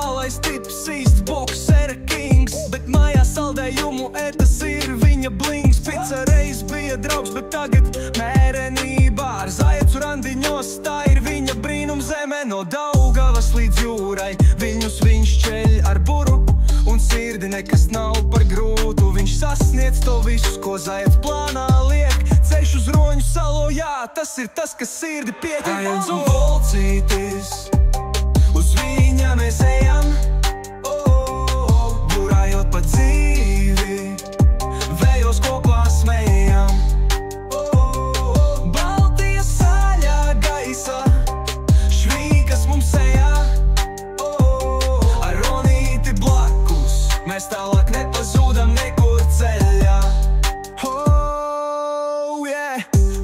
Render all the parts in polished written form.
brutālais tips, īsts boksera kings. Bet mājās saldējumu ētas ir viņa blings. Pica reiz bija draugs, bet tagad mērenībā. Ar zaiecu randiņos, tā ir viņa brīnumzeme. No Daugavas līdz jūrai viņus viņš ceļ ar buru. Un sirdi nekas nav par grūtu. Viņš sasniedz to visu, ko zaiets plānā liek. Ceļš uz Roņu salu, jā, tas ir tas, kas sirdi pieķer. Un Volcītis, uz viņa mēs ejam, burājot pa dzīvi, vējos kopā smējam. Baltijas saļā gaisa, švīkas mums sejā, ar Ronīti blakus, mēs tālāk nepazūdam nekur ceļā.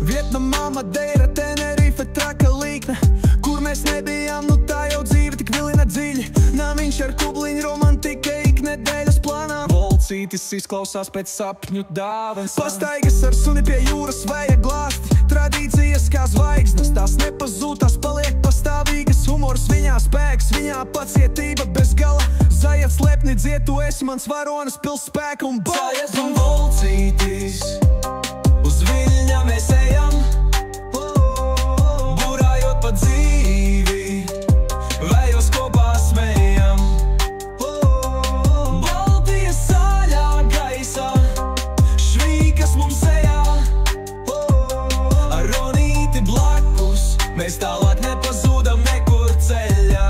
Vietnamā, Madeira, Tenerife, traka līkne, kur mēs nebijām, nu tā jau dzīve tik vilina dziļi. Namiņš ar kubliņu, romantika ik nedēļas plānā. Volcītis izklausās pēc sapņu dāvens. Pastaigas ar suni pie jūras, vēja glāsti, tradīcijas kā zvaigznes, tās nepazūd, tās paliek pastāvīgas. Humors viņā, spēks viņā, pacietība bez gala. Zaiets lepni dzied, tu esi mans varonis, pils spēka un baljas. Un Volcītis, uz viņa mēs ejam, burājot pa dzīvi, vējos kopā smējam. Baltijas saļā gaisa, švīkas mums sejā, ar Ronīti blakus, mēs tālāk nepazūdam nekur ceļā.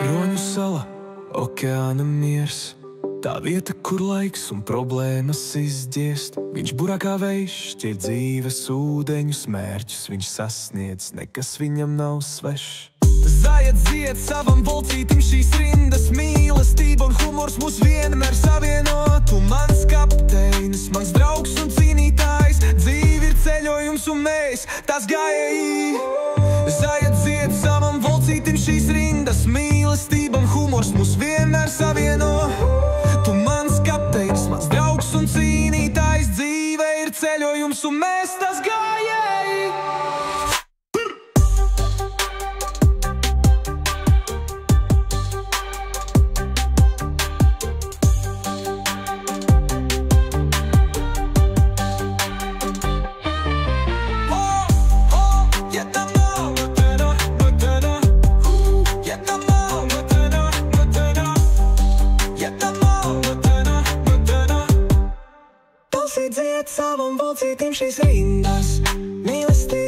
Roņu sala, okeāna miers, tā vieta, kur laiks un problēmas izdziest. Viņš burā kā vējš, šķiet dzīves ūdeņus mērķus viņš sasniedz, nekas viņam nav svešs. Zaiets dzied savam Volcītim šīs rindas, mīlestība un humors mūs vienmēr savieno. Tu mans kapteinis, mans draugs un cīnītājs, dzīve ir ceļojums un mēs tās gājēji. Zaiets dzied savam Volcītim šīs rindas, mīlestība un humors mūs vienmēr savieno. Tu mans kapteinis, mans draugs un cīnītājs, dzīve ir ceļojums un mēs tās gājēji. Dzied savam Volcītim šīs rindas, mīlestība